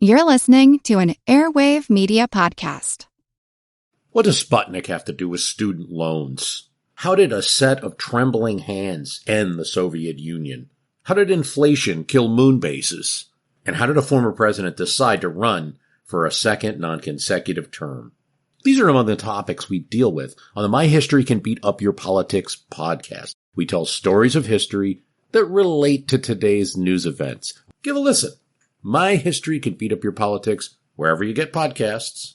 You're listening to an Airwave Media Podcast. What does Sputnik have to do with student loans? How did a set of trembling hands end the Soviet Union? How did inflation kill moon bases? And how did a former president decide to run for a second non-consecutive term? These are among the topics we deal with on the My History Can Beat Up Your Politics podcast. We tell stories of history that relate to today's news events. Give a listen. My History Can Beat Up Your Politics, wherever you get podcasts.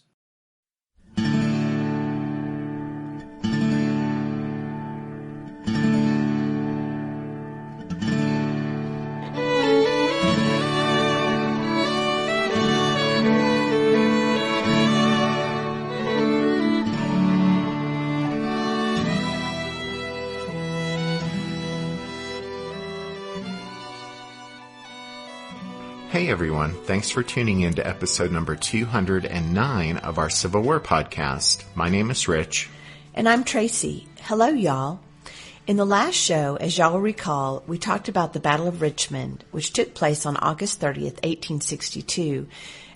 Hey everyone, thanks for tuning in to episode number 209 of our Civil War podcast. My name is Rich. And I'm Tracy. Hello y'all. In the last show, as y'all will recall, we talked about the Battle of Richmond, which took place on August 30th, 1862,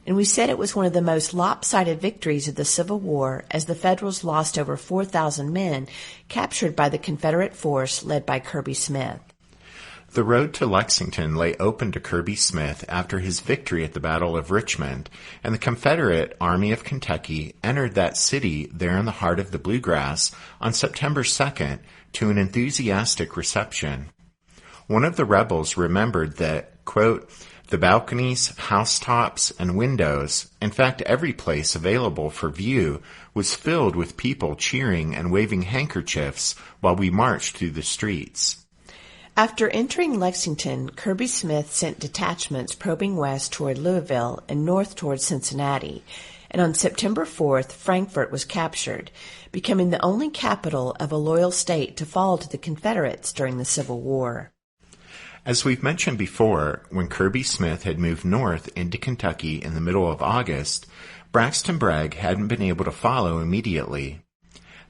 and we said it was one of the most lopsided victories of the Civil War as the Federals lost over 4,000 men captured by the Confederate force led by Kirby Smith. The road to Lexington lay open to Kirby Smith after his victory at the Battle of Richmond, and the Confederate Army of Kentucky entered that city there in the heart of the Bluegrass on September 2nd to an enthusiastic reception. One of the rebels remembered that, quote, the balconies, housetops, and windows, in fact every place available for view, was filled with people cheering and waving handkerchiefs while we marched through the streets. After entering Lexington, Kirby Smith sent detachments probing west toward Louisville and north toward Cincinnati, and on September 4th, Frankfort was captured, becoming the only capital of a loyal state to fall to the Confederates during the Civil War. As we've mentioned before, when Kirby Smith had moved north into Kentucky in the middle of August, Braxton Bragg hadn't been able to follow immediately.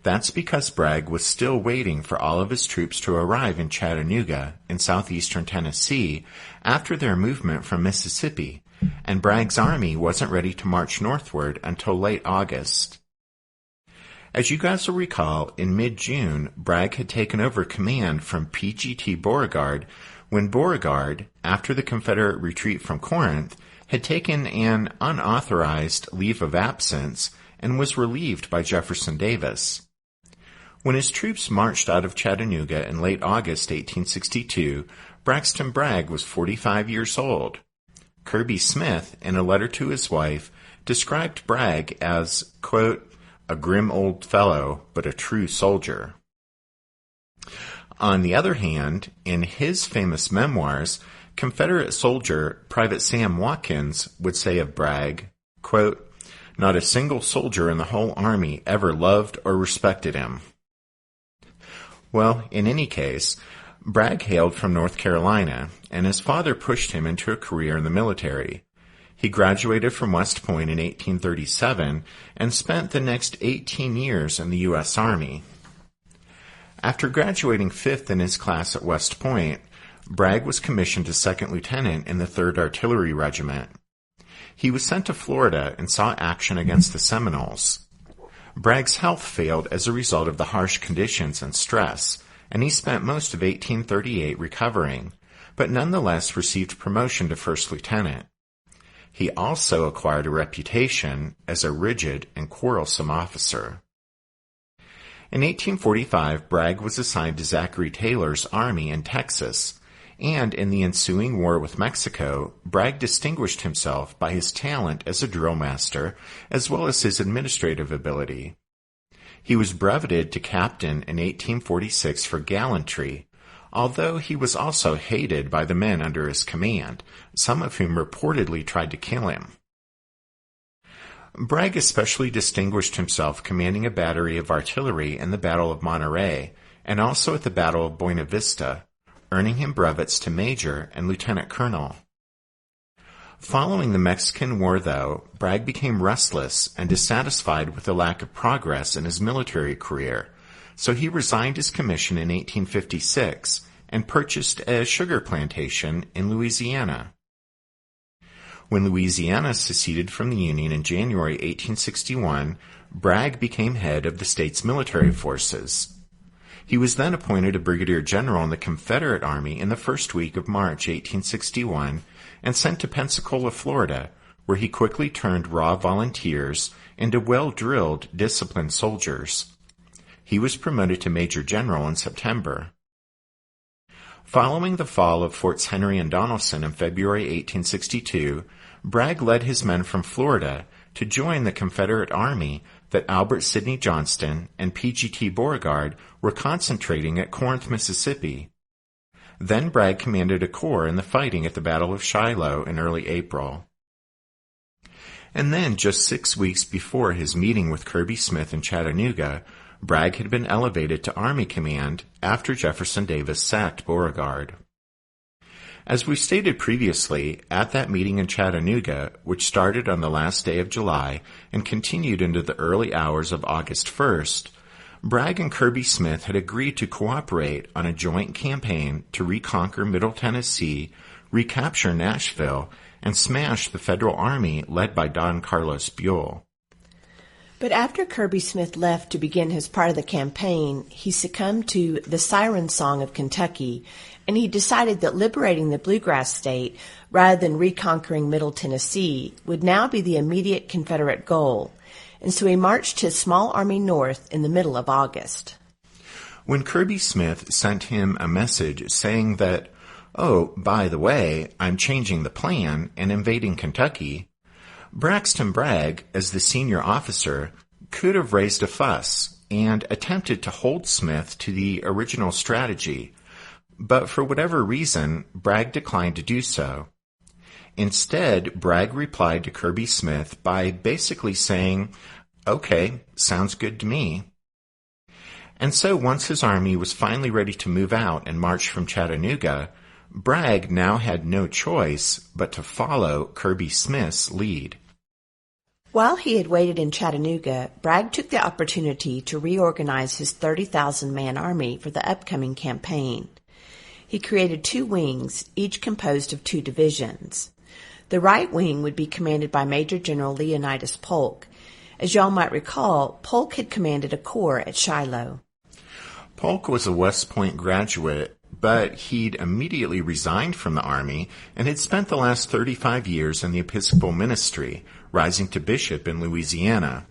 That's because Bragg was still waiting for all of his troops to arrive in Chattanooga, in southeastern Tennessee, after their movement from Mississippi, and Bragg's army wasn't ready to march northward until late August. As you guys will recall, in mid-June, Bragg had taken over command from P.G.T. Beauregard when Beauregard, after the Confederate retreat from Corinth, had taken an unauthorized leave of absence and was relieved by Jefferson Davis. When his troops marched out of Chattanooga in late August 1862, Braxton Bragg was 45 years old. Kirby Smith, in a letter to his wife, described Bragg as, quote, a grim old fellow, but a true soldier. On the other hand, in his famous memoirs, Confederate soldier Private Sam Watkins would say of Bragg, quote, not a single soldier in the whole army ever loved or respected him. Well, in any case, Bragg hailed from North Carolina, and his father pushed him into a career in the military. He graduated from West Point in 1837 and spent the next 18 years in the U.S. Army. After graduating fifth in his class at West Point, Bragg was commissioned as second lieutenant in the 3rd Artillery Regiment. He was sent to Florida and saw action against the Seminoles. Bragg's health failed as a result of the harsh conditions and stress, and he spent most of 1838 recovering, but nonetheless received promotion to first lieutenant. He also acquired a reputation as a rigid and quarrelsome officer. In 1845, Bragg was assigned to Zachary Taylor's army in Texas, and in the ensuing war with Mexico, Bragg distinguished himself by his talent as a drill master as well as his administrative ability. He was brevetted to captain in 1846 for gallantry, although he was also hated by the men under his command, some of whom reportedly tried to kill him. Bragg especially distinguished himself commanding a battery of artillery in the Battle of Monterey and also at the Battle of Buena Vista, earning him brevets to major and lieutenant colonel. Following the Mexican War, though, Bragg became restless and dissatisfied with the lack of progress in his military career, so he resigned his commission in 1856 and purchased a sugar plantation in Louisiana. When Louisiana seceded from the Union in January 1861, Bragg became head of the state's military forces. He was then appointed a brigadier general in the Confederate Army in the first week of March 1861 and sent to Pensacola, Florida, where he quickly turned raw volunteers into well-drilled, disciplined soldiers. He was promoted to major general in September. Following the fall of Forts Henry and Donelson in February 1862, Bragg led his men from Florida to join the Confederate Army that Albert Sidney Johnston and P.G.T. Beauregard were concentrating at Corinth, Mississippi. Then Bragg commanded a corps in the fighting at the Battle of Shiloh in early April. And then, just 6 weeks before his meeting with Kirby Smith in Chattanooga, Bragg had been elevated to Army Command after Jefferson Davis sacked Beauregard. As we stated previously, at that meeting in Chattanooga, which started on the last day of July and continued into the early hours of August 1st, Bragg and Kirby Smith had agreed to cooperate on a joint campaign to reconquer Middle Tennessee, recapture Nashville, and smash the Federal Army led by Don Carlos Buell. But after Kirby Smith left to begin his part of the campaign, he succumbed to the siren song of Kentucky, and he decided that liberating the Bluegrass State, rather than reconquering Middle Tennessee, would now be the immediate Confederate goal. And so he marched his small army north in the middle of August. When Kirby Smith sent him a message saying that, "Oh, by the way, I'm changing the plan and invading Kentucky," Braxton Bragg, as the senior officer, could have raised a fuss and attempted to hold Smith to the original strategy, but for whatever reason, Bragg declined to do so. Instead, Bragg replied to Kirby Smith by basically saying, "Okay, sounds good to me." And so once his army was finally ready to move out and march from Chattanooga, Bragg now had no choice but to follow Kirby Smith's lead. While he had waited in Chattanooga, Bragg took the opportunity to reorganize his 30,000-man army for the upcoming campaign. He created 2 wings, each composed of 2 divisions. The right wing would be commanded by Major General Leonidas Polk. As y'all might recall, Polk had commanded a corps at Shiloh. Polk was a West Point graduate, but he'd immediately resigned from the Army and had spent the last 35 years in the Episcopal ministry, rising to bishop in Louisiana.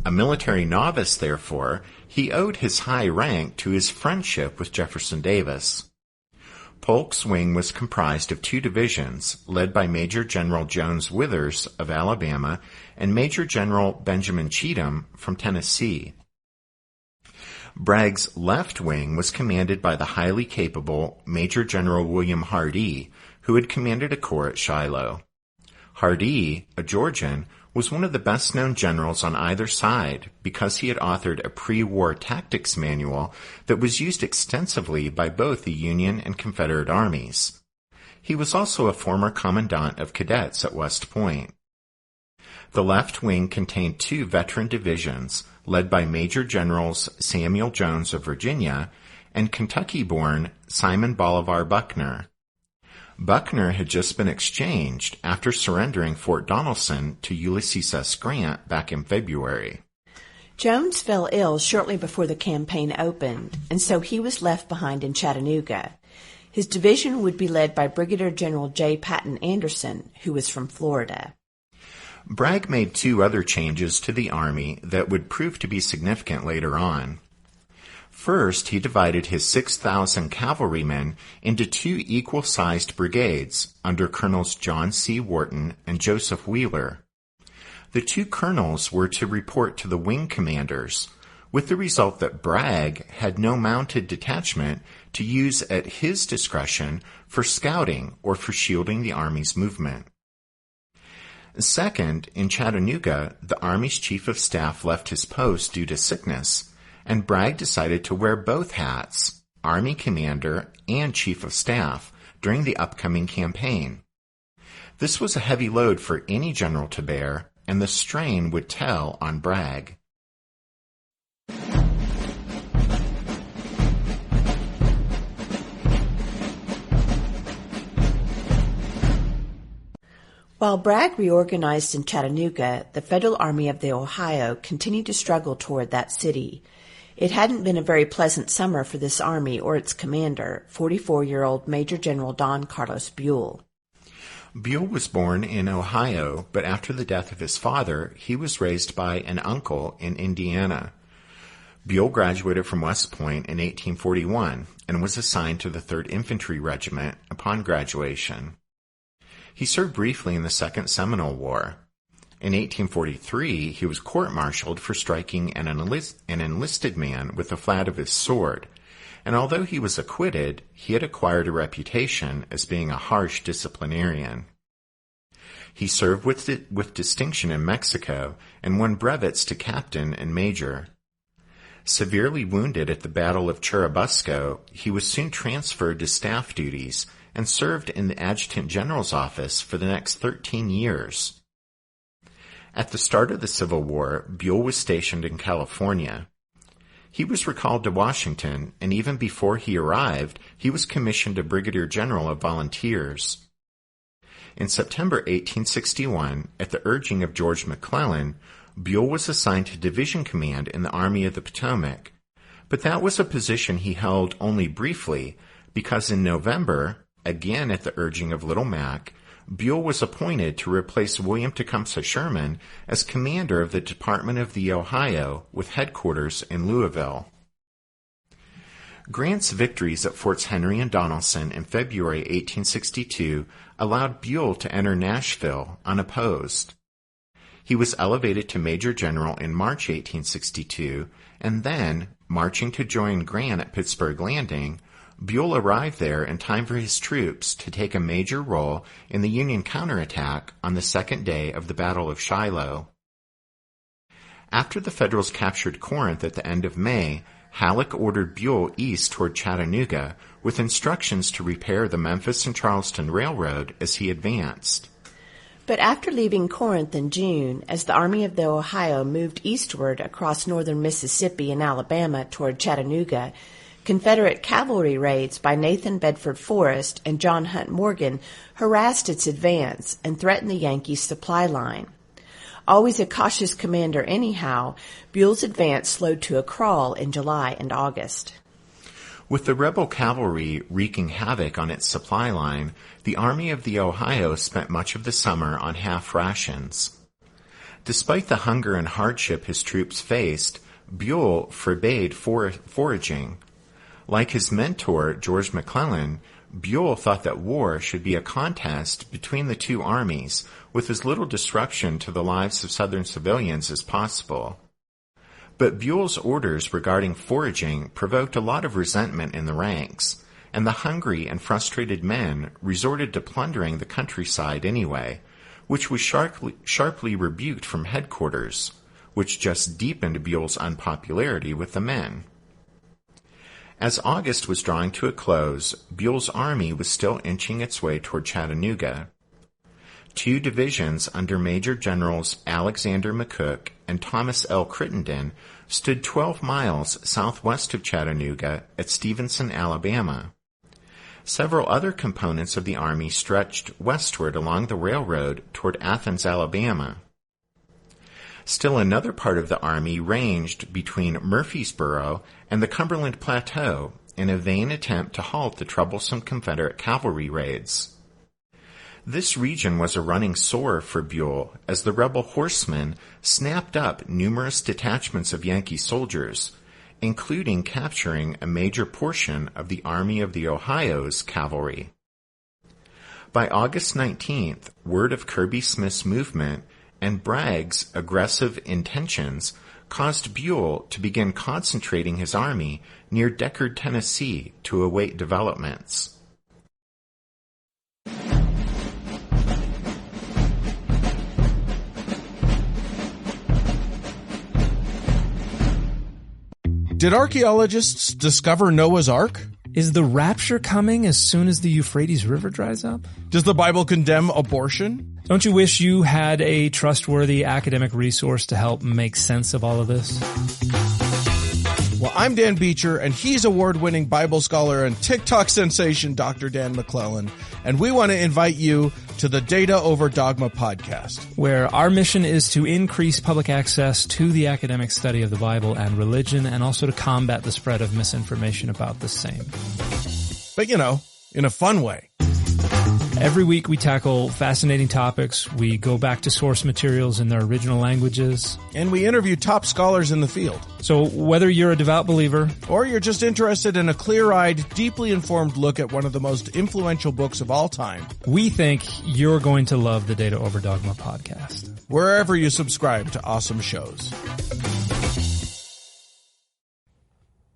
A military novice, therefore, he owed his high rank to his friendship with Jefferson Davis. Polk's wing was comprised of 2 divisions, led by Major General Jones Withers of Alabama and Major General Benjamin Cheatham from Tennessee. Bragg's left wing was commanded by the highly capable Major General William Hardee, who had commanded a corps at Shiloh. Hardee, a Georgian, was one of the best-known generals on either side because he had authored a pre-war tactics manual that was used extensively by both the Union and Confederate armies. He was also a former commandant of cadets at West Point. The left wing contained 2 veteran divisions, led by Major Generals Samuel Jones of Virginia and Kentucky-born Simon Bolivar Buckner. Buckner had just been exchanged after surrendering Fort Donelson to Ulysses S. Grant back in February. Jones fell ill shortly before the campaign opened, and so he was left behind in Chattanooga. His division would be led by Brigadier General J. Patton Anderson, who was from Florida. Bragg made 2 other changes to the Army that would prove to be significant later on. First, he divided his 6,000 cavalrymen into 2 equal-sized brigades under Colonels John C. Wharton and Joseph Wheeler. The 2 colonels were to report to the wing commanders, with the result that Bragg had no mounted detachment to use at his discretion for scouting or for shielding the Army's movement. Second, in Chattanooga, the Army's chief of staff left his post due to sickness, and Bragg decided to wear both hats, Army Commander and Chief of Staff, during the upcoming campaign. This was a heavy load for any general to bear, and the strain would tell on Bragg. While Bragg reorganized in Chattanooga, the Federal Army of the Ohio continued to struggle toward that city. It hadn't been a very pleasant summer for this army or its commander, 44-year-old Major General Don Carlos Buell. Buell was born in Ohio, but after the death of his father, he was raised by an uncle in Indiana. Buell graduated from West Point in 1841 and was assigned to the 3rd Infantry Regiment upon graduation. He served briefly in the Second Seminole War. In 1843, he was court-martialed for striking an enlisted man with the flat of his sword, and although he was acquitted, he had acquired a reputation as being a harsh disciplinarian. He served with distinction in Mexico and won brevets to captain and major. Severely wounded at the Battle of Churubusco, he was soon transferred to staff duties and served in the Adjutant General's office for the next 13 years. At the start of the Civil War, Buell was stationed in California. He was recalled to Washington, and even before he arrived, he was commissioned a Brigadier General of Volunteers. In September 1861, at the urging of George McClellan, Buell was assigned to division command in the Army of the Potomac, but that was a position he held only briefly because in November, again at the urging of Little Mac, Buell was appointed to replace William Tecumseh Sherman as commander of the Department of the Ohio with headquarters in Louisville. Grant's victories at Forts Henry and Donelson in February 1862 allowed Buell to enter Nashville unopposed. He was elevated to Major General in March 1862, and then, marching to join Grant at Pittsburgh Landing, Buell arrived there in time for his troops to take a major role in the Union counterattack on the second day of the Battle of Shiloh. After the Federals captured Corinth at the end of May, Halleck ordered Buell east toward Chattanooga with instructions to repair the Memphis and Charleston Railroad as he advanced. But after leaving Corinth in June, as the Army of the Ohio moved eastward across northern Mississippi and Alabama toward Chattanooga, Confederate cavalry raids by Nathan Bedford Forrest and John Hunt Morgan harassed its advance and threatened the Yankees' supply line. Always a cautious commander anyhow, Buell's advance slowed to a crawl in July and August. With the rebel cavalry wreaking havoc on its supply line, the Army of the Ohio spent much of the summer on half rations. Despite the hunger and hardship his troops faced, Buell forbade foraging. Like his mentor, George McClellan, Buell thought that war should be a contest between the two armies with as little disruption to the lives of Southern civilians as possible. But Buell's orders regarding foraging provoked a lot of resentment in the ranks, and the hungry and frustrated men resorted to plundering the countryside anyway, which was sharply rebuked from headquarters, which just deepened Buell's unpopularity with the men. As August was drawing to a close, Buell's army was still inching its way toward Chattanooga. 2 divisions under Major Generals Alexander McCook and Thomas L. Crittenden stood 12 miles southwest of Chattanooga at Stevenson, Alabama. Several other components of the army stretched westward along the railroad toward Athens, Alabama. Still another part of the army ranged between Murfreesboro and the Cumberland Plateau in a vain attempt to halt the troublesome Confederate cavalry raids. This region was a running sore for Buell as the rebel horsemen snapped up numerous detachments of Yankee soldiers, including capturing a major portion of the Army of the Ohio's cavalry. By August 19th, word of Kirby Smith's movement and Bragg's aggressive intentions caused Buell to begin concentrating his army near Deckard, Tennessee, to await developments. Did archaeologists discover Noah's Ark? Is the rapture coming as soon as the Euphrates River dries up? Does the Bible condemn abortion? Don't you wish you had a trustworthy academic resource to help make sense of all of this? Well, I'm Dan Beecher, and he's award-winning Bible scholar and TikTok sensation Dr. Dan McClellan, and we want to invite you to the Data Over Dogma podcast, where our mission is to increase public access to the academic study of the Bible and religion, and also to combat the spread of misinformation about the same. But, you know, in a fun way. Every week we tackle fascinating topics. We go back to source materials in their original languages. And we interview top scholars in the field. So whether you're a devout believer, or you're just interested in a clear-eyed, deeply informed look at one of the most influential books of all time, we think you're going to love the Data Over Dogma podcast. Wherever you subscribe to awesome shows.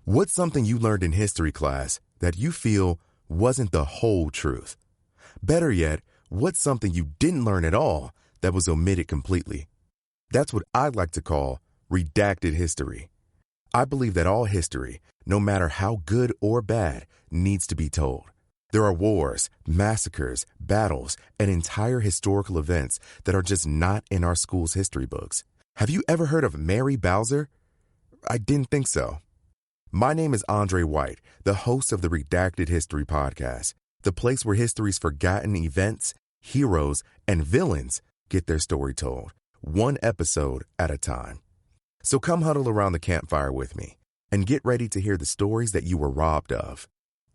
What's something you learned in history class that you feel wasn't the whole truth? Better yet, what's something you didn't learn at all that was omitted completely? That's what I'd like to call redacted history. I believe that all history, no matter how good or bad, needs to be told. There are wars, massacres, battles, and entire historical events that are just not in our school's history books. Have you ever heard of Mary Bowser? I didn't think so. My name is Andre White, the host of the Redacted History Podcast, the place where history's forgotten events, heroes, and villains get their story told, one episode at a time. So come huddle around the campfire with me and get ready to hear the stories that you were robbed of.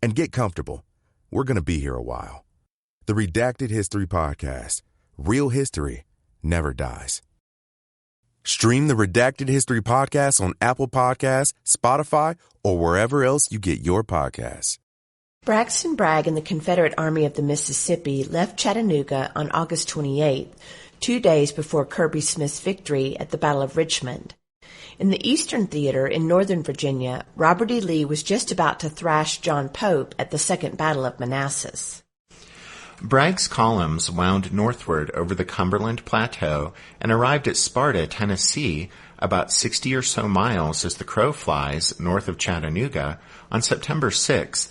And get comfortable. We're going to be here a while. The Redacted History Podcast. Real history never dies. Stream the Redacted History Podcast on Apple Podcasts, Spotify, or wherever else you get your podcasts. Braxton Bragg and the Confederate Army of the Mississippi left Chattanooga on August 28th, 2 days before Kirby Smith's victory at the Battle of Richmond. In the Eastern Theater in Northern Virginia, Robert E. Lee was just about to thrash John Pope at the Second Battle of Manassas. Bragg's columns wound northward over the Cumberland Plateau and arrived at Sparta, Tennessee, about 60 or so miles as the crow flies north of Chattanooga, on September 6th.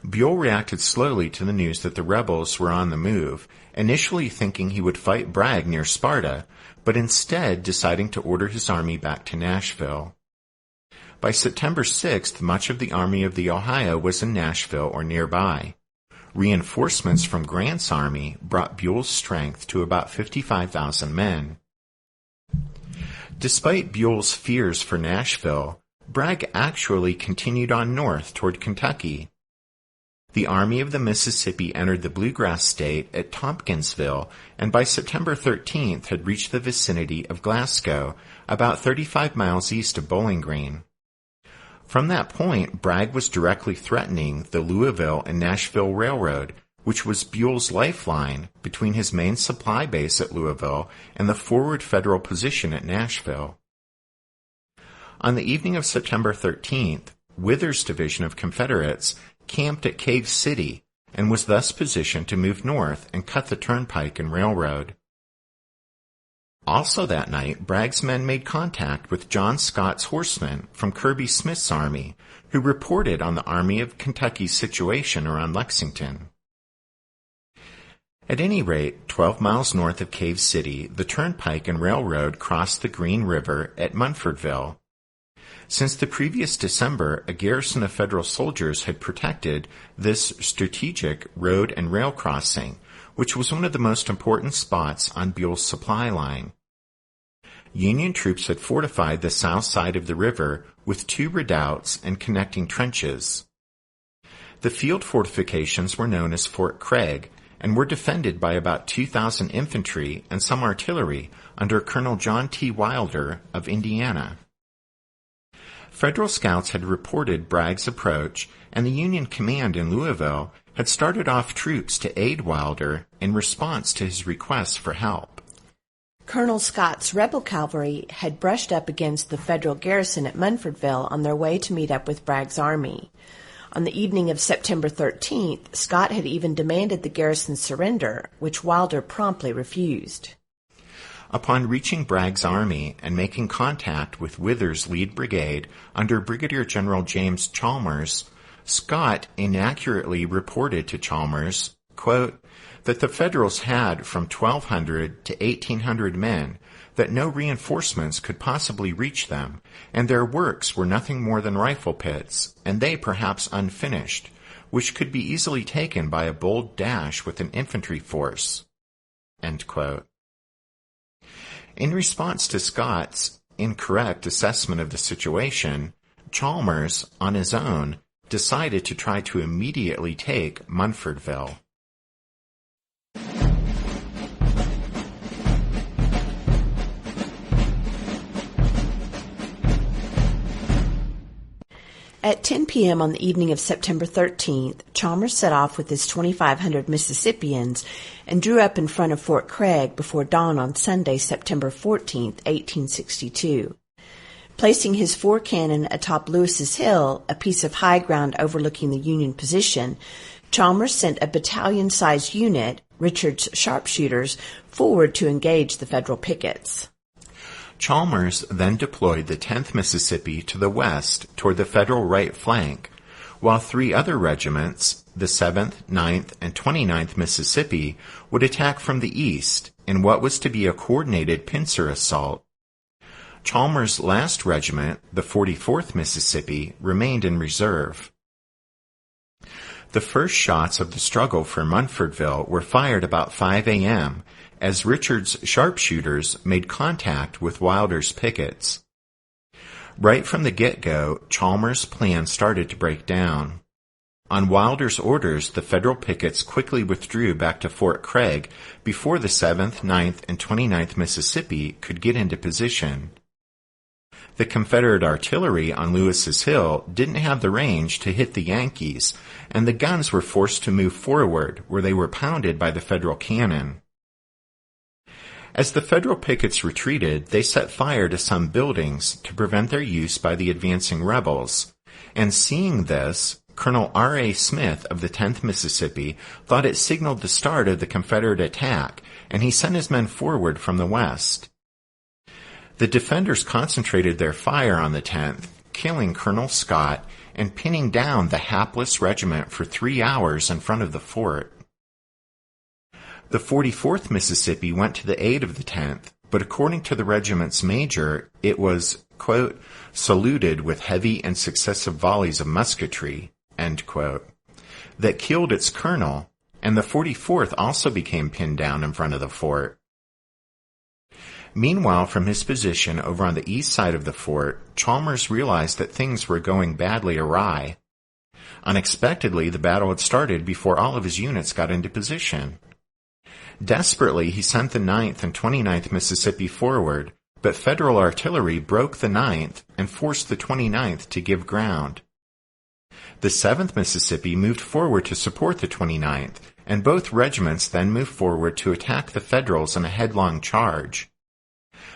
Buell reacted slowly to the news that the rebels were on the move, initially thinking he would fight Bragg near Sparta, but instead deciding to order his army back to Nashville. By September 6th, much of the Army of the Ohio was in Nashville or nearby. Reinforcements from Grant's army brought Buell's strength to about 55,000 men. Despite Buell's fears for Nashville, Bragg actually continued on north toward Kentucky. The Army of the Mississippi entered the Bluegrass State at Tompkinsville, and by September 13th had reached the vicinity of Glasgow, about 35 miles east of Bowling Green. From that point, Bragg was directly threatening the Louisville and Nashville Railroad, which was Buell's lifeline between his main supply base at Louisville and the forward federal position at Nashville. On the evening of September 13th, Withers' division of Confederates camped at Cave City and was thus positioned to move north and cut the turnpike and railroad. Also that night, Bragg's men made contact with John Scott's horsemen from Kirby Smith's army, who reported on the Army of Kentucky's situation around Lexington. At any rate, 12 miles north of Cave City, the turnpike and railroad crossed the Green River at Munfordville. Since the previous December, a garrison of federal soldiers had protected this strategic road and rail crossing, which was one of the most important spots on Buell's supply line. Union troops had fortified the south side of the river with 2 redoubts and connecting trenches. The field fortifications were known as Fort Craig and were defended by about 2,000 infantry and some artillery under Colonel John T. Wilder of Indiana. Federal scouts had reported Bragg's approach, and the Union command in Louisville had started off troops to aid Wilder in response to his requests for help. Colonel Scott's rebel cavalry had brushed up against the federal garrison at Munfordville on their way to meet up with Bragg's army. On the evening of September 13th, Scott had even demanded the garrison's surrender, which Wilder promptly refused. Upon reaching Bragg's army and making contact with Withers' lead brigade under Brigadier General James Chalmers, Scott inaccurately reported to Chalmers, quote, that the Federals had from 1,200 to 1,800 men, that no reinforcements could possibly reach them, and their works were nothing more than rifle pits, and they perhaps unfinished, which could be easily taken by a bold dash with an infantry force." End quote. In response to Scott's incorrect assessment of the situation, Chalmers, on his own, decided to try to immediately take Munfordville. At 10 p.m. on the evening of September 13th, Chalmers set off with his 2,500 Mississippians and drew up in front of Fort Craig before dawn on Sunday, September 14th, 1862. Placing his 4 cannon atop Lewis's Hill, a piece of high ground overlooking the Union position, Chalmers sent a battalion-sized unit, Richard's sharpshooters, forward to engage the Federal pickets. Chalmers then deployed the 10th Mississippi to the west toward the Federal right flank, while 3 other regiments, the 7th, 9th, and 29th Mississippi, would attack from the east in what was to be a coordinated pincer assault. Chalmers' last regiment, the 44th Mississippi, remained in reserve. The first shots of the struggle for Munfordville were fired about 5 a.m., as Richard's sharpshooters made contact with Wilder's pickets. Right from the get-go, Chalmers' plan started to break down. On Wilder's orders, the Federal pickets quickly withdrew back to Fort Craig before the 7th, 9th, and 29th Mississippi could get into position. The Confederate artillery on Lewis's Hill didn't have the range to hit the Yankees, and the guns were forced to move forward, where they were pounded by the Federal cannon. As the Federal pickets retreated, they set fire to some buildings to prevent their use by the advancing rebels, and seeing this, Colonel R.A. Smith of the 10th Mississippi thought it signaled the start of the Confederate attack, and he sent his men forward from the west. The defenders concentrated their fire on the 10th, killing Colonel Scott and pinning down the hapless regiment for 3 hours in front of the fort. The 44th Mississippi went to the aid of the 10th, but according to the regiment's major, it was, quote, saluted with heavy and successive volleys of musketry, end quote, that killed its colonel, and the 44th also became pinned down in front of the fort. Meanwhile, from his position over on the east side of the fort, Chalmers realized that things were going badly awry. Unexpectedly, the battle had started before all of his units got into position. Desperately, he sent the 9th and 29th Mississippi forward, but Federal artillery broke the 9th and forced the 29th to give ground. The 7th Mississippi moved forward to support the 29th, and both regiments then moved forward to attack the Federals in a headlong charge.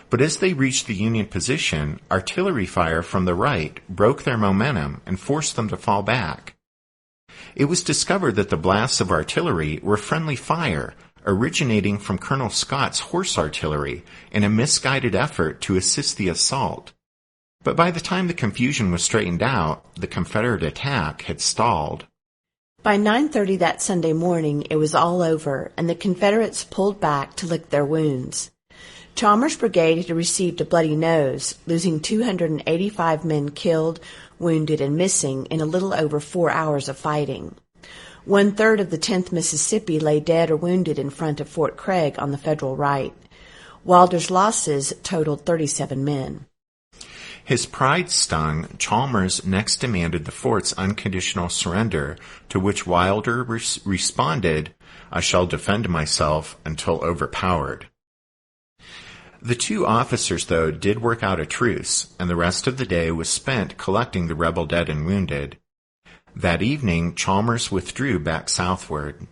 But as they reached the Union position, artillery fire from the right broke their momentum and forced them to fall back. It was discovered that the blasts of artillery were friendly fire, originating from Colonel Scott's horse artillery in a misguided effort to assist the assault. But by the time the confusion was straightened out, the Confederate attack had stalled. By 9:30 that Sunday morning, it was all over, and the Confederates pulled back to lick their wounds. Chalmers' brigade had received a bloody nose, losing 285 men killed, wounded, and missing in a little over 4 hours of fighting. 1/3 of the 10th Mississippi lay dead or wounded in front of Fort Craig on the Federal right. Wilder's losses totaled 37 men. His pride stung, Chalmers next demanded the fort's unconditional surrender, to which Wilder responded, "I shall defend myself until overpowered." The 2 officers, though, did work out a truce, and the rest of the day was spent collecting the rebel dead and wounded. That evening, Chalmers withdrew back southward.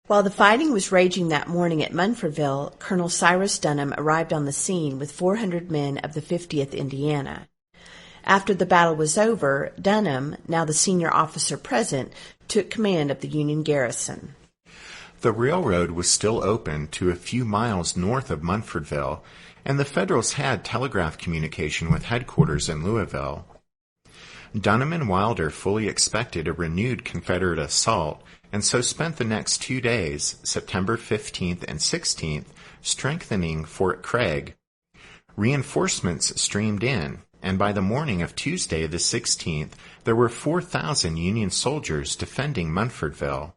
While the fighting was raging that morning at Munfordville, Colonel Cyrus Dunham arrived on the scene with 400 men of the 50th Indiana. After the battle was over, Dunham, now the senior officer present, took command of the Union garrison. The railroad was still open to a few miles north of Munfordville, and the Federals had telegraph communication with headquarters in Louisville. Dunham and Wilder fully expected a renewed Confederate assault, and so spent the next 2 days, September 15th and 16th, strengthening Fort Craig. Reinforcements streamed in, and by the morning of Tuesday the 16th, there were 4,000 Union soldiers defending Munfordville.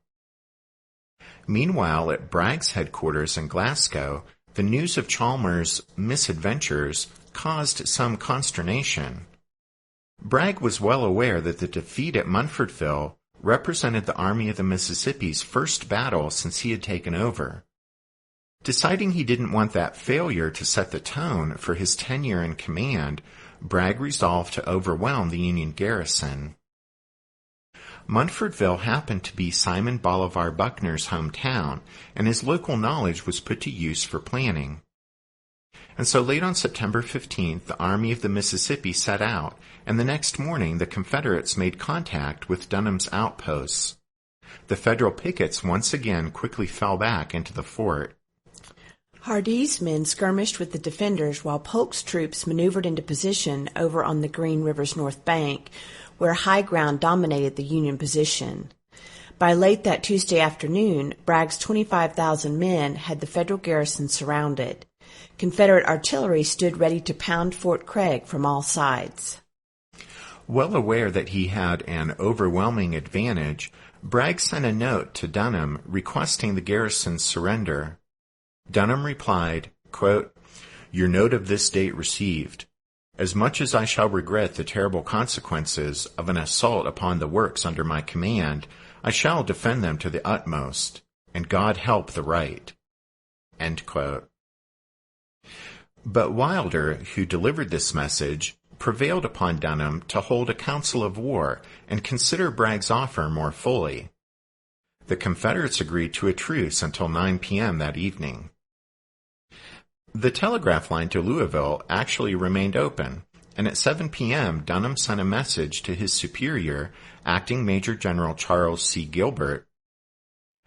Meanwhile, at Bragg's headquarters in Glasgow, the news of Chalmers' misadventures caused some consternation. Bragg was well aware that the defeat at Munfordville represented the Army of the Mississippi's first battle since he had taken over. Deciding he didn't want that failure to set the tone for his tenure in command, Bragg resolved to overwhelm the Union garrison. Munfordville happened to be Simon Bolivar Buckner's hometown, and his local knowledge was put to use for planning. And so late on September 15th, the Army of the Mississippi set out, and the next morning the Confederates made contact with Dunham's outposts. The Federal pickets once again quickly fell back into the fort. Hardee's men skirmished with the defenders while Polk's troops maneuvered into position over on the Green River's north bank, where high ground dominated the Union position. By late that Tuesday afternoon, Bragg's 25,000 men had the Federal garrison surrounded. Confederate artillery stood ready to pound Fort Craig from all sides. Well aware that he had an overwhelming advantage, Bragg sent a note to Dunham requesting the garrison's surrender. Dunham replied, quote, "Your note of this date received. As much as I shall regret the terrible consequences of an assault upon the works under my command, I shall defend them to the utmost, and God help the right." End quote. But Wilder, who delivered this message, prevailed upon Dunham to hold a council of war and consider Bragg's offer more fully. The Confederates agreed to a truce until 9 p.m. that evening. The telegraph line to Louisville actually remained open, and at 7 p.m. Dunham sent a message to his superior, Acting Major General Charles C. Gilbert.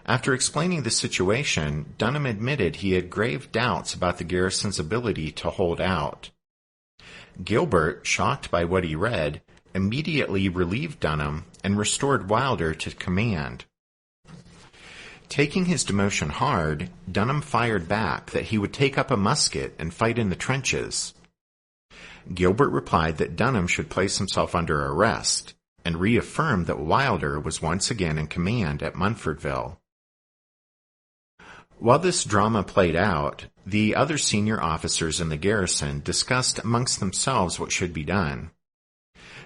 After explaining the situation, Dunham admitted he had grave doubts about the garrison's ability to hold out. Gilbert, shocked by what he read, immediately relieved Dunham and restored Wilder to command. Taking his demotion hard, Dunham fired back that he would take up a musket and fight in the trenches. Gilbert replied that Dunham should place himself under arrest, and reaffirmed that Wilder was once again in command at Munfordville. While this drama played out, the other senior officers in the garrison discussed amongst themselves what should be done.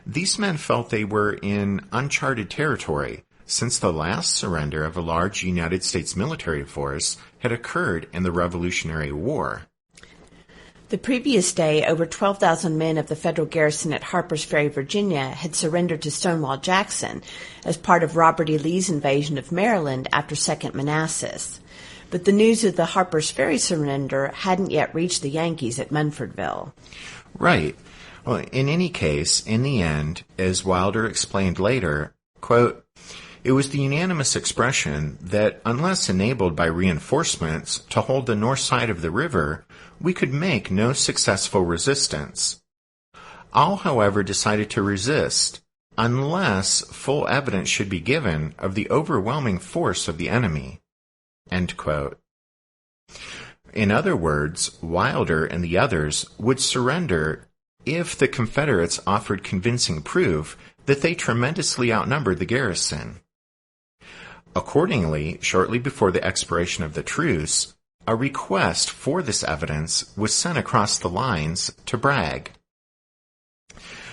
These men felt they were in uncharted territory, since the last surrender of a large United States military force had occurred in the Revolutionary War. The previous day, over 12,000 men of the Federal garrison at Harper's Ferry, Virginia, had surrendered to Stonewall Jackson as part of Robert E. Lee's invasion of Maryland after Second Manassas. But the news of the Harper's Ferry surrender hadn't yet reached the Yankees at Munfordville. Right. Well, in any case, in the end, as Wilder explained later, quote, "It was the unanimous expression that unless enabled by reinforcements to hold the north side of the river, we could make no successful resistance. All, however, decided to resist, unless full evidence should be given of the overwhelming force of the enemy." End quote. In other words, Wilder and the others would surrender if the Confederates offered convincing proof that they tremendously outnumbered the garrison. Accordingly, shortly before the expiration of the truce, a request for this evidence was sent across the lines to Bragg.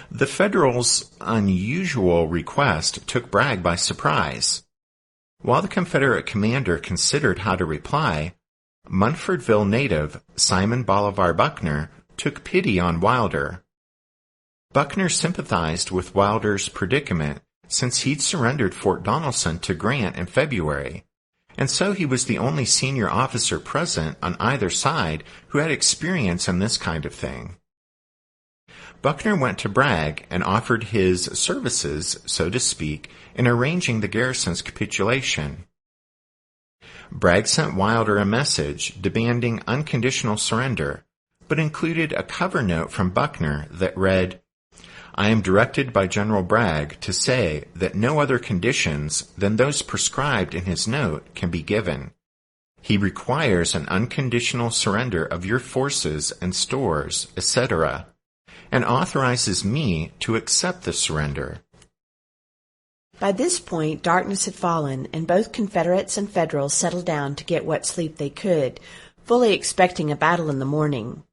The Federals' unusual request took Bragg by surprise. While the Confederate commander considered how to reply, Munfordville native Simon Bolivar Buckner took pity on Wilder. Buckner sympathized with Wilder's predicament since he'd surrendered Fort Donelson to Grant in February, and so he was the only senior officer present on either side who had experience in this kind of thing. Buckner went to Bragg and offered his services, so to speak, in arranging the garrison's capitulation. Bragg sent Wilder a message demanding unconditional surrender, but included a cover note from Buckner that read, "I am directed by General Bragg to say that no other conditions than those prescribed in his note can be given. He requires an unconditional surrender of your forces and stores, etc., and authorizes me to accept the surrender." By this point, darkness had fallen, and both Confederates and Federals settled down to get what sleep they could, fully expecting a battle in the morning.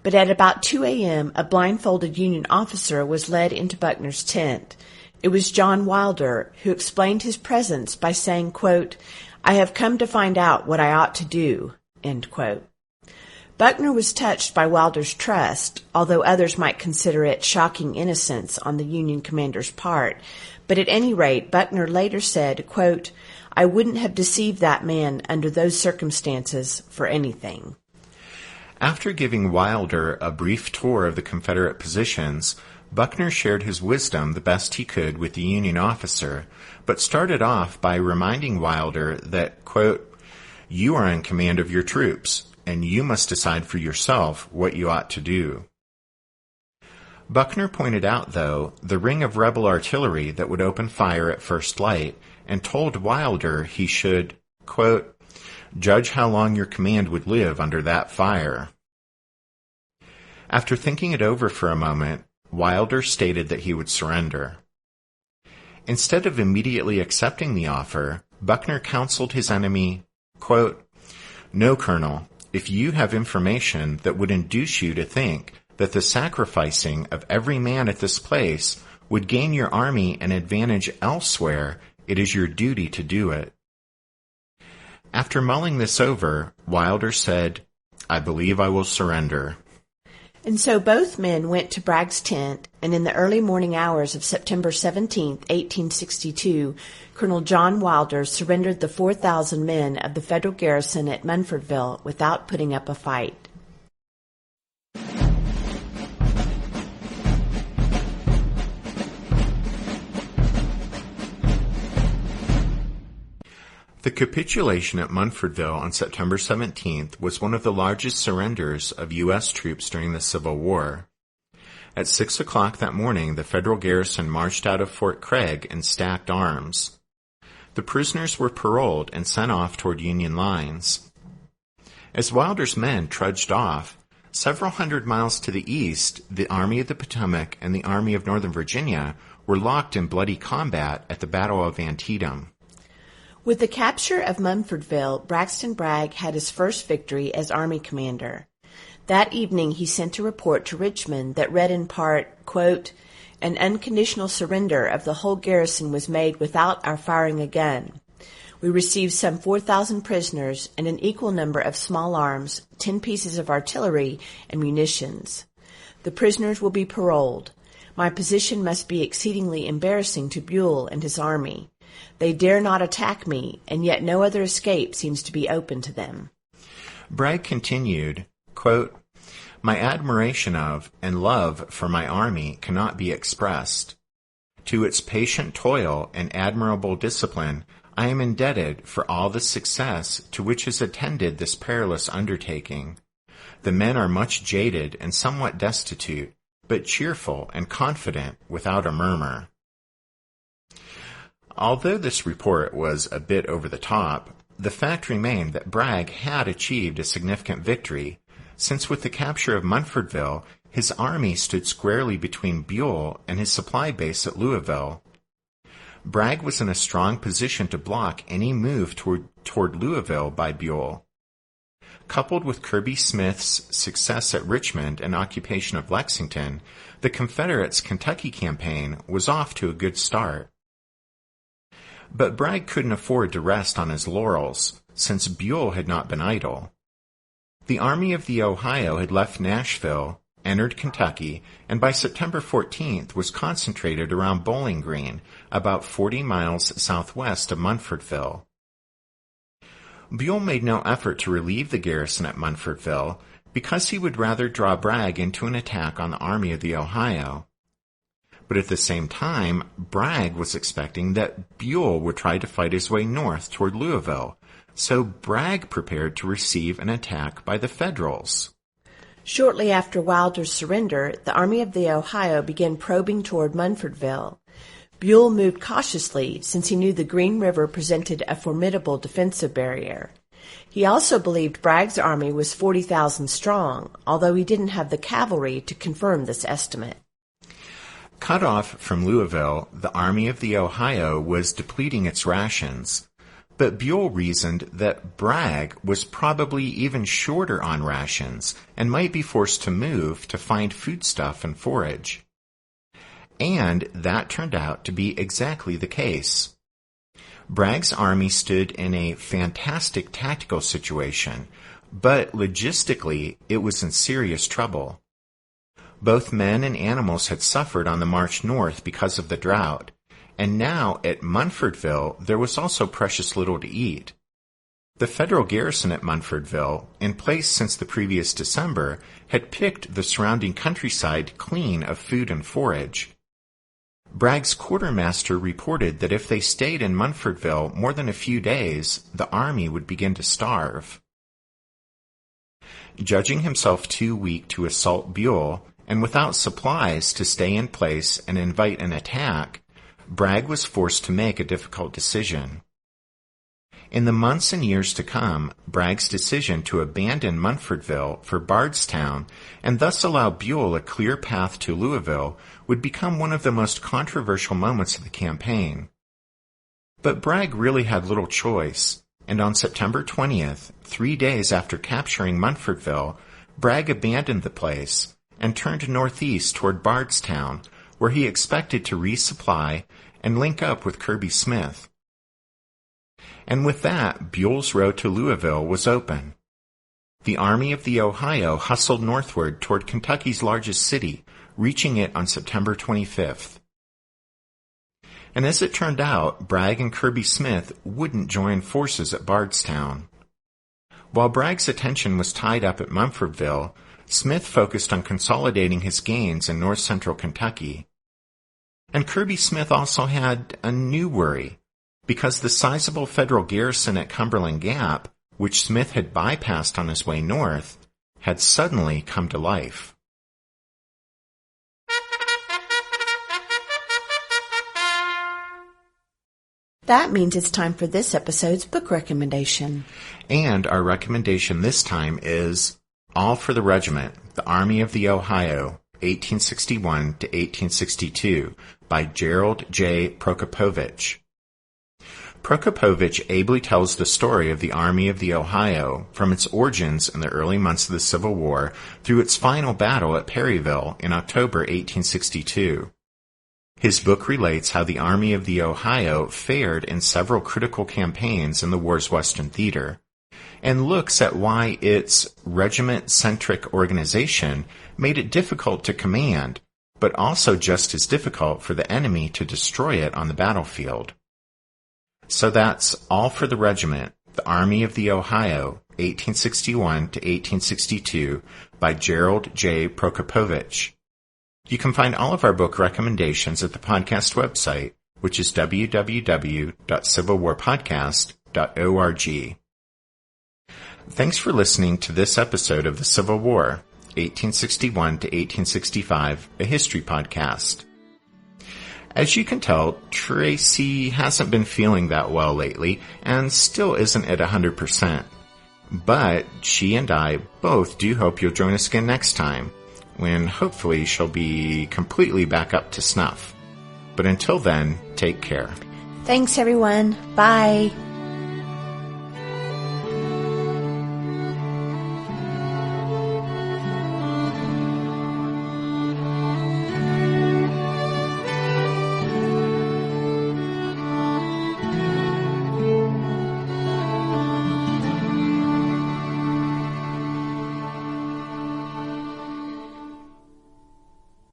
But at about 2 a.m., a blindfolded Union officer was led into Buckner's tent. It was John Wilder, who explained his presence by saying, quote, "I have come to find out what I ought to do," end quote. Buckner was touched by Wilder's trust, although others might consider it shocking innocence on the Union commander's part. But at any rate, Buckner later said, quote, "I wouldn't have deceived that man under those circumstances for anything." After giving Wilder a brief tour of the Confederate positions, Buckner shared his wisdom the best he could with the Union officer, but started off by reminding Wilder that, quote, "You are in command of your troops, and you must decide for yourself what you ought to do." Buckner pointed out, though, the ring of rebel artillery that would open fire at first light, and told Wilder he should, quote, "judge how long your command would live under that fire." After thinking it over for a moment, Wilder stated that he would surrender. Instead of immediately accepting the offer, Buckner counseled his enemy, quote, "No, Colonel, if you have information that would induce you to think that the sacrificing of every man at this place would gain your army an advantage elsewhere, it is your duty to do it." After mulling this over, Wilder said, "I believe I will surrender." And so both men went to Bragg's tent, and in the early morning hours of September 17, 1862, Colonel John Wilder surrendered the 4,000 men of the Federal garrison at Munfordville without putting up a fight. The capitulation at Munfordville on September 17th was one of the largest surrenders of U.S. troops during the Civil War. At 6 o'clock that morning, the Federal garrison marched out of Fort Craig in stacked arms. The prisoners were paroled and sent off toward Union lines. As Wilder's men trudged off, several hundred miles to the east, the Army of the Potomac and the Army of Northern Virginia were locked in bloody combat at the Battle of Antietam. With the capture of Munfordville, Braxton Bragg had his first victory as Army commander. That evening he sent a report to Richmond that read in part, quote, "An unconditional surrender of the whole garrison was made without our firing a gun. We received some 4,000 prisoners and an equal number of small arms, 10 pieces of artillery, and munitions. The prisoners will be paroled. My position must be exceedingly embarrassing to Buell and his army. They dare not attack me, and yet no other escape seems to be open to them." Bragg continued, quote, "My admiration of and love for my army cannot be expressed. To its patient toil and admirable discipline, I am indebted for all the success to which has attended this perilous undertaking. The men are much jaded and somewhat destitute, but cheerful and confident without a murmur." Although this report was a bit over the top, the fact remained that Bragg had achieved a significant victory, since with the capture of Munfordville, his army stood squarely between Buell and his supply base at Louisville. Bragg was in a strong position to block any move toward Louisville by Buell. Coupled with Kirby Smith's success at Richmond and occupation of Lexington, the Confederates' Kentucky campaign was off to a good start. But Bragg couldn't afford to rest on his laurels, since Buell had not been idle. The Army of the Ohio had left Nashville, entered Kentucky, and by September 14th was concentrated around Bowling Green, about 40 miles southwest of Munfordville. Buell made no effort to relieve the garrison at Munfordville because he would rather draw Bragg into an attack on the Army of the Ohio. But at the same time, Bragg was expecting that Buell would try to fight his way north toward Louisville, so Bragg prepared to receive an attack by the Federals. Shortly after Wilder's surrender, the Army of the Ohio began probing toward Munfordville. Buell moved cautiously since he knew the Green River presented a formidable defensive barrier. He also believed Bragg's army was 40,000 strong, although he didn't have the cavalry to confirm this estimate. Cut off from Louisville, the Army of the Ohio was depleting its rations, but Buell reasoned that Bragg was probably even shorter on rations and might be forced to move to find foodstuff and forage. And that turned out to be exactly the case. Bragg's army stood in a fantastic tactical situation, but logistically it was in serious trouble. Both men and animals had suffered on the march north because of the drought, and now at Munfordville there was also precious little to eat. The federal garrison at Munfordville, in place since the previous December, had picked the surrounding countryside clean of food and forage. Bragg's quartermaster reported that if they stayed in Munfordville more than a few days, the army would begin to starve. Judging himself too weak to assault Buell, and without supplies to stay in place and invite an attack, Bragg was forced to make a difficult decision. In the months and years to come, Bragg's decision to abandon Munfordville for Bardstown and thus allow Buell a clear path to Louisville would become one of the most controversial moments of the campaign. But Bragg really had little choice, and on September 20th, 3 days after capturing Munfordville, Bragg abandoned the place and turned northeast toward Bardstown, where he expected to resupply and link up with Kirby Smith. And with that, Buell's road to Louisville was open. The Army of the Ohio hustled northward toward Kentucky's largest city, reaching it on September 25th. And as it turned out, Bragg and Kirby Smith wouldn't join forces at Bardstown. While Bragg's attention was tied up at Munfordville, Smith focused on consolidating his gains in north-central Kentucky. And Kirby Smith also had a new worry, because the sizable federal garrison at Cumberland Gap, which Smith had bypassed on his way north, had suddenly come to life. That means it's time for this episode's book recommendation. And our recommendation this time is All for the Regiment, The Army of the Ohio, 1861 to 1862, by Gerald J. Prokopovich. Prokopovich ably tells the story of the Army of the Ohio from its origins in the early months of the Civil War through its final battle at Perryville in October 1862. His book relates how the Army of the Ohio fared in several critical campaigns in the war's Western theater, and looks at why its regiment-centric organization made it difficult to command, but also just as difficult for the enemy to destroy it on the battlefield. So that's All for the Regiment, The Army of the Ohio, 1861 to 1862, by Gerald J. Prokopovich. You can find all of our book recommendations at the podcast website, which is www.civilwarpodcast.org. Thanks for listening to this episode of The Civil War, 1861 to 1865, a history podcast. As you can tell, Tracy hasn't been feeling that well lately and still isn't at 100%. But she and I both do hope you'll join us again next time, when hopefully she'll be completely back up to snuff. But until then, take care. Thanks, everyone. Bye.